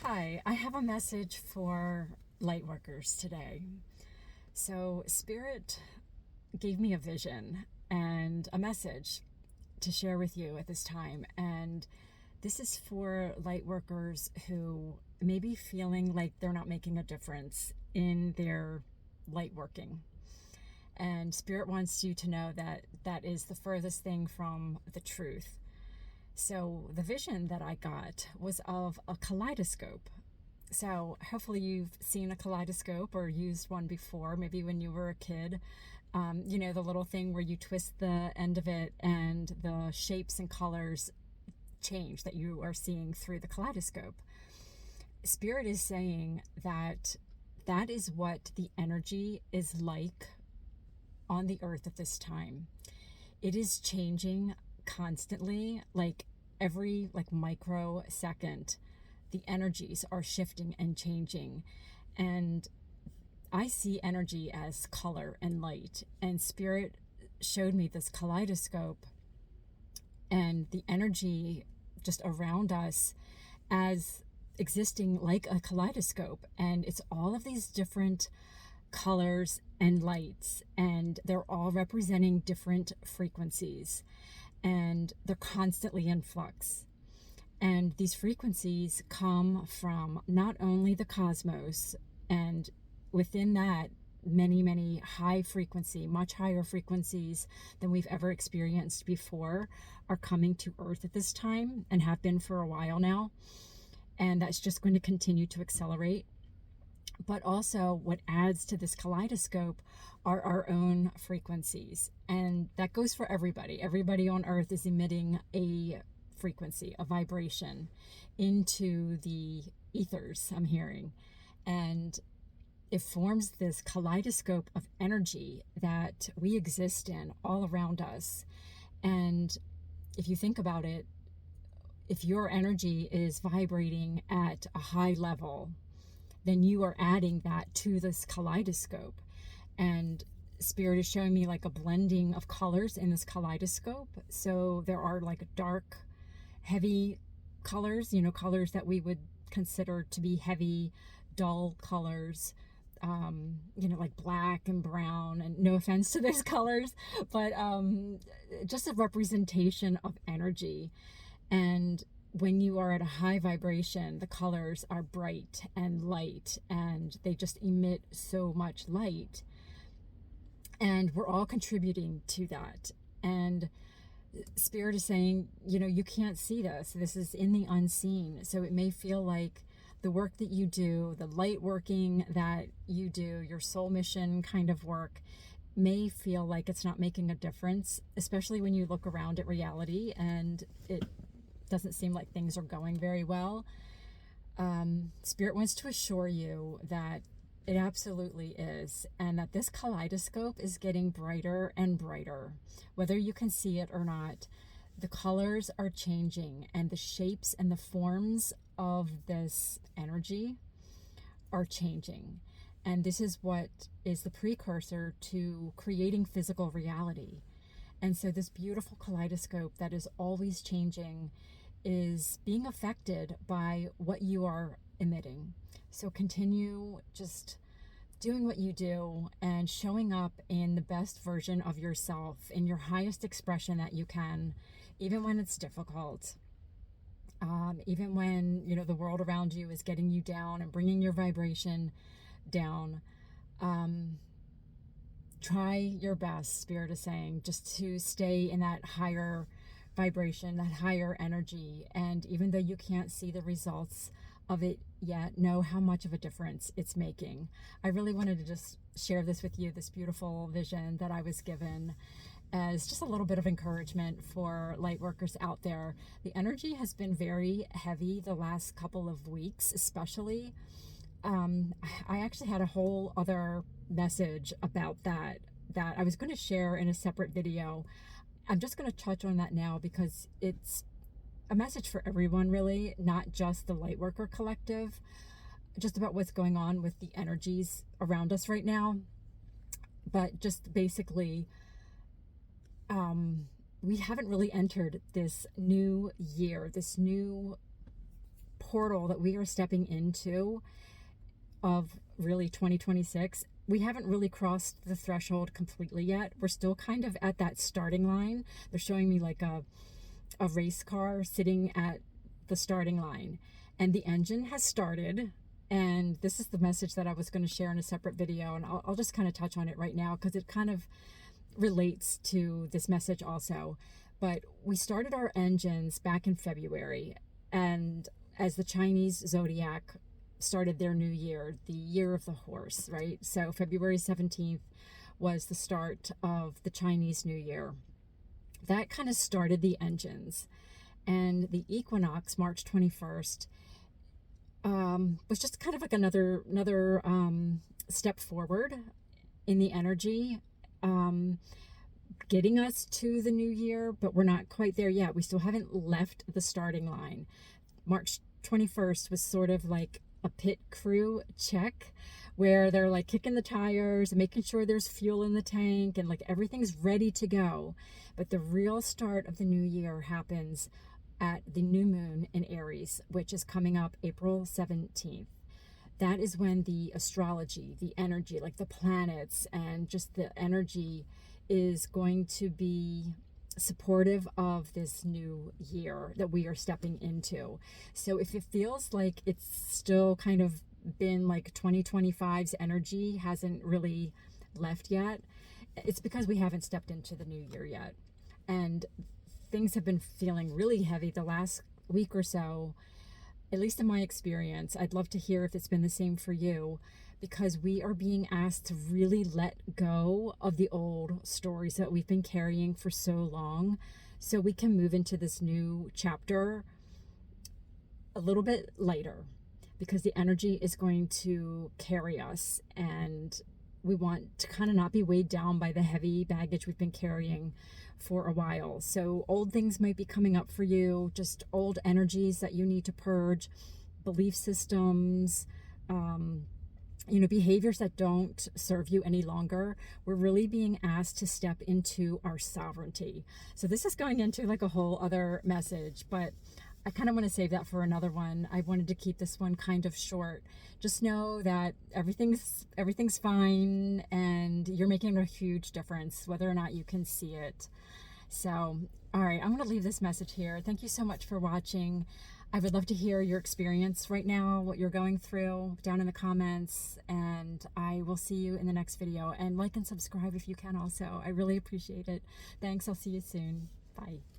Hi, I have a message for Lightworkers today. So, Spirit gave me a vision and a message to share with you at this time. And this is for Lightworkers who may be feeling like they're not making a difference in their light working. And Spirit wants you to know that that is the furthest thing from the truth. So the vision that I got was of a kaleidoscope. So hopefully you've seen a kaleidoscope or used one before, maybe when you were a kid. The little thing where you twist the end of it and the shapes and colors change that you are seeing through the kaleidoscope. Spirit is saying that that is what the energy is like on the earth at this time. It is changing constantly, like every microsecond. The energies are shifting and changing, and I see energy as color and light. And Spirit showed me this kaleidoscope and the energy just around us as existing like a kaleidoscope, and it's all of these different colors and lights, and they're all representing different frequencies, and they're constantly in flux. And these frequencies come from not only the cosmos, and within that, many high frequency, much higher frequencies than we've ever experienced before are coming to Earth at this time and have been for a while now. And that's just going to continue to accelerate. But also what adds to this kaleidoscope are our own frequencies. And that goes for everybody. Everybody on Earth is emitting a frequency, a vibration into the ethers, I'm hearing. And it forms this kaleidoscope of energy that we exist in all around us. And if you think about it, if your energy is vibrating at a high level, then you are adding that to this kaleidoscope. And Spirit is showing me like a blending of colors in this kaleidoscope. So there are like dark, heavy colors, colors that we would consider to be heavy, dull colors, like black and brown, and no offense to those colors, but just a representation of energy. And when you are at a high vibration, the colors are bright and light, and they just emit so much light. And we're all contributing to that. And Spirit is saying, you can't see this. This is in the unseen. So it may feel like the work that you do, the light working that you do, your soul mission kind of work, may feel like it's not making a difference, especially when you look around at reality and it doesn't seem like things are going very well. Spirit wants to assure you that it absolutely is, and that this kaleidoscope is getting brighter and brighter. Whether you can see it or not, the colors are changing, and the shapes and the forms of this energy are changing. And this is what is the precursor to creating physical reality. And so this beautiful kaleidoscope that is always changing is being affected by what you are emitting. So continue just doing what you do and showing up in the best version of yourself, in your highest expression that you can, even when it's difficult. Even when, the world around you is getting you down and bringing your vibration down. Try your best, Spirit is saying, just to stay in that higher vibration, that higher energy. And even though you can't see the results of it yet, know how much of a difference it's making. I really wanted to just share this with you, this beautiful vision that I was given, as just a little bit of encouragement for light workers out there. The energy has been very heavy the last couple of weeks, especially. I actually had a whole other message about that I was going to share in a separate video. I'm just going to touch on that now because it's a message for everyone, really, not just the Lightworker Collective, just about what's going on with the energies around us right now. But just basically, we haven't really entered this new year, this new portal that we are stepping into of really 2026. We haven't really crossed the threshold completely yet. We're still kind of at that starting line. They're showing me like a race car sitting at the starting line, and the engine has started. And this is the message that I was going to share in a separate video, and I'll just kind of touch on it right now because it kind of relates to this message also. But we started our engines back in February, and as the Chinese zodiac started their new year, the year of the horse, right? So February 17th was the start of the Chinese New Year. That kind of started the engines. And the equinox, March 21st, was just kind of like another step forward in the energy, getting us to the new year, but we're not quite there yet. We still haven't left the starting line. March 21st was sort of like a pit crew check, where they're like kicking the tires and making sure there's fuel in the tank and like everything's ready to go. But the real start of the new year happens at the new moon in Aries, which is coming up April 17th. That is when the astrology, the energy, like the planets and just the energy is going to be supportive of this new year that we are stepping into. So if it feels like it's still kind of been like 2025's energy hasn't really left yet, it's because we haven't stepped into the new year yet. And things have been feeling really heavy the last week or so, at least in my experience. I'd love to hear if it's been the same for you, because we are being asked to really let go of the old stories that we've been carrying for so long, so we can move into this new chapter a little bit lighter, because the energy is going to carry us, and we want to kind of not be weighed down by the heavy baggage we've been carrying for a while. So old things might be coming up for you, just old energies that you need to purge, belief systems, behaviors that don't serve you any longer. We're really being asked to step into our sovereignty. So this is going into like a whole other message, but I kind of want to save that for another one. I wanted to keep this one kind of short. Just know that everything's fine, and you're making a huge difference, whether or not you can see it. So, all right, I'm going to leave this message here. Thank you so much for watching. I would love to hear your experience right now, what you're going through, down in the comments, and I will see you in the next video. And like and subscribe if you can also. I really appreciate it. Thanks. I'll see you soon. Bye.